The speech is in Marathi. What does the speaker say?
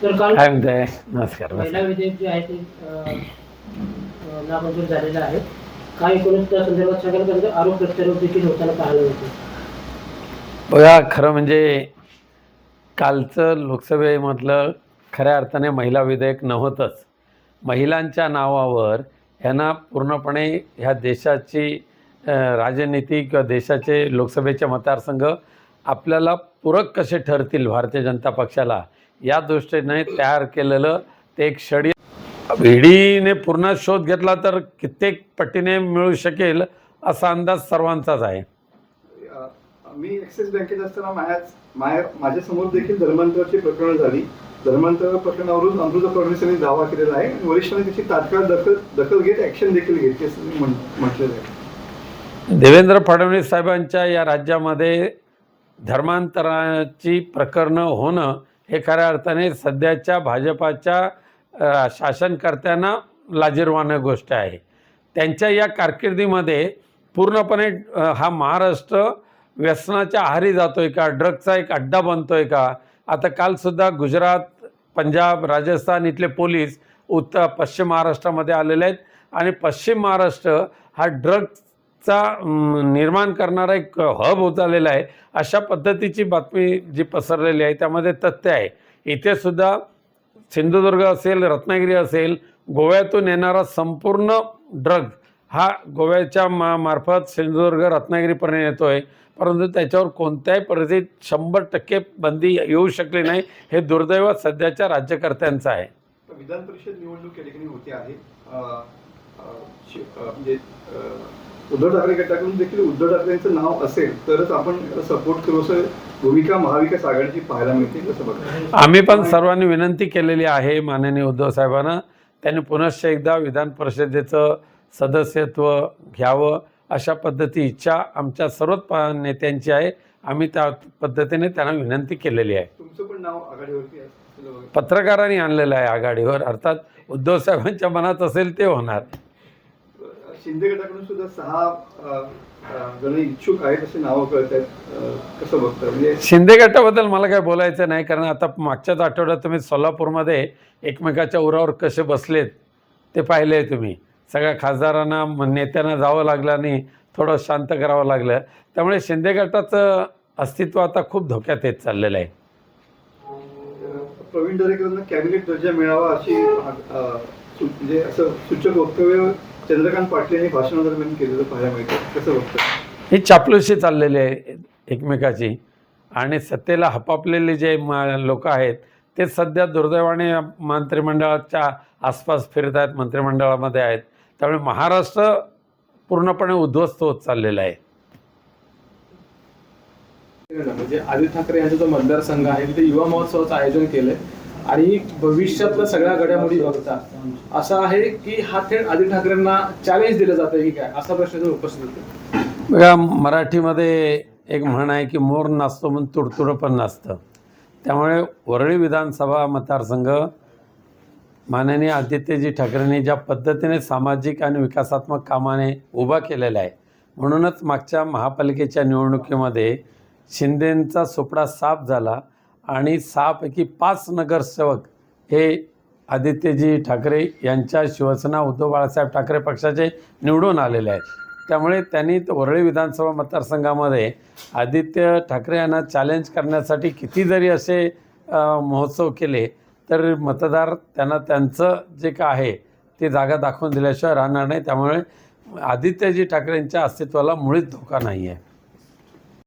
तर काल काय म्हणताय? नमस्कार. महिला विधेयक जे आहे ते नामंजूर झालेलं आहे. काय एकूणच त्या संदर्भात सगळ्यात त्यांचे आरोप प्रत्यारोप देखील होताना पाहायला मिळते. बघा, खरं म्हणजे कालचं लोकसभेमधलं खऱ्या अर्थाने महिला विधेयक नव्हतंच. महिलांच्या नावावर ह्यांना पूर्णपणे ह्या देशाची राजनीती किंवा देशाचे लोकसभेचे मतदारसंघ आपल्याला पूरक कसे ठरतील भारतीय जनता पक्षाला, या दृष्टीने तयार केलेलं ते एक ईडीने पूर्ण शोध घेतला तर कित्येक पटीने मिळू शकेल असा अंदाज सर्वांचाच आहे. मी ॲक्सिस बँकेत असताना माझ्यासमोर देखील धर्मांतराची प्रकरणं झाली. धर्मांतर प्रकरणावरून अमृता फडणवीस यांनी दावा केलेला आहे आणि वरिष्ठांनी त्याची तात्काळ दखल घेत ॲक्शन देखील घेतली असं म्हटलेलं आहे. देवेंद्र फडणवीस साहेबांच्या या राज्यामध्ये धर्मांतराची प्रकरणं होणं हे खऱ्या अर्थाने सध्याच्या भाजपाच्या शासनकर्त्यांना लाजिरवाणं गोष्ट आहे. त्यांच्या या कारकिर्दीमध्ये पूर्णपणे हा महाराष्ट्र व्यसनाच्या आहारी जातोय का, ड्रग्सचा एक अड्डा बनतोय का? आता कालसुद्धा गुजरात, पंजाब, राजस्थान इथले पोलीस पश्चिम महाराष्ट्रामध्ये आलेले आहेत आणि पश्चिम महाराष्ट्र हा ड्रग्सचा निर्माण करणारा एक हब होत आलेला आहे. अशा पद्धतीची बातमी जी पसरलेली आहे त्यामध्ये तथ्य आहे. इथेसुद्धा सिंधुदुर्ग असेल, रत्नागिरी असेल, गोव्यातून येणारा संपूर्ण ड्रग हा गोव्याच्या मार्फत सिंधुदुर्ग, रत्नागिरीपर्यंत येतो आहे. परंतु त्याच्यावर कोणत्याही परिस्थितीत 100% बंदी येऊ शकली नाही. हे दुर्दैव सध्याच्या राज्यकर्त्यांचं आहे. विधान परिषद निवडणूक या ठिकाणी होती आहे. म्हणजे उद्धव ठाकरे गटाकडून देखील उद्धव ठाकरेंचं नाव असेल तरच आपण सपोर्ट करू असं भूमिका महाविकास आघाडीची पाहायला मिळते. कसं बघा, आम्ही पण सर्वांनी विनंती केलेली आहे माननीय उद्धव साहेबांना, त्यांनी पुनश्च एकदा विधान परिषदेचं सदस्यत्व घ्यावं अशा पद्धती इच्छा आमच्या सर्वच नेत्यांची आहे. आम्ही त्या पद्धतीने त्यांना विनंती केलेली आहे. तुमचं पण नाव आघाडीवरती पत्रकारांनी आणलेलं आहे आघाडीवर, अर्थात उद्धव साहेबांच्या मनात असेल ते होणार. शिंदे गटाकडून सुद्धा 6 जण इच्छुक आहेत असे नावं कळत आहेत. कसं बघतं? म्हणजे शिंदे गटाबद्दल मला काय बोलायचं नाही, कारण आता मागच्याच आठवड्यात तुम्ही सोलापूरमध्ये एकमेकाच्या उरावर कसे बसलेत ते पाहिले आहे तुम्ही. सगळ्या खासदारांना, नेत्यांना जावं लागलं आणि थोडं शांत करावं लागलं. त्यामुळे शिंदे गटाचं अस्तित्व आता खूप धोक्यात येत चाललेलं आहे. प्रवीण दरेकरांना कॅबिनेट दर्जा मिळावा अशी म्हणजे असं सूचक वक्तव्य चंद्रकांत पाटील यांनी भाषणादरम्यान केलेलं पाहायला मिळतं. कसं बघतं? ही चापलुसी चाललेली आहे एकमेकाची आणि सत्तेला हपापलेले जे लोक आहेत ते सध्या दुर्दैवाने मंत्रिमंडळाच्या आसपास फिरत आहेत, मंत्रिमंडळामध्ये आहेत. त्यामुळे महाराष्ट्र पूर्णपणे उद्ध्वस्त होत चाललेला आहे. म्हणजे आदित्य ठाकरे यांचा जो मतदारसंघ आहे तिथे युवा महोत्सवाचं आयोजन केलंय आणि भविष्यातल्या सगळ्या घडामोडी बघता असं आहे की हा थेट आदित्य ठाकरेंना चॅलेंज दिलं जातं की काय, असा प्रश्न उपस्थित होतो. बघा, मराठीमध्ये एक म्हण आहे की मोर नाचतो म्हणून तुडतुडं पण नाचतं. त्यामुळे वरळी विधानसभा मतदारसंघ माननीय आदित्यजी ठाकरेंनी ज्या पद्धतीने सामाजिक आणि विकासात्मक कामाने उभा केलेला आहे, म्हणूनच मागच्या महापालिकेच्या निवडणुकीमध्ये शिंदेंचा सुपडा साफ झाला आणि 6 पैकी 5 नगरसेवक हे आदित्यजी ठाकरे यांच्या शिवसेना उद्धव बाळासाहेब ठाकरे पक्षाचे निवडून आलेले आहेत. त्यामुळे त्यांनी वरळी विधानसभा मतदारसंघामध्ये आदित्य ठाकरे यांना चॅलेंज करण्यासाठी किती जरी असे महोत्सव केले तर मतदार त्यांना त्यांचं जे काय आहे ते जागा दाखवून दिल्याशिवाय राहणार नाही. त्यामुळे आदित्यजी ठाकरेंच्या अस्तित्वाला मुळीच धोका नाही आहे.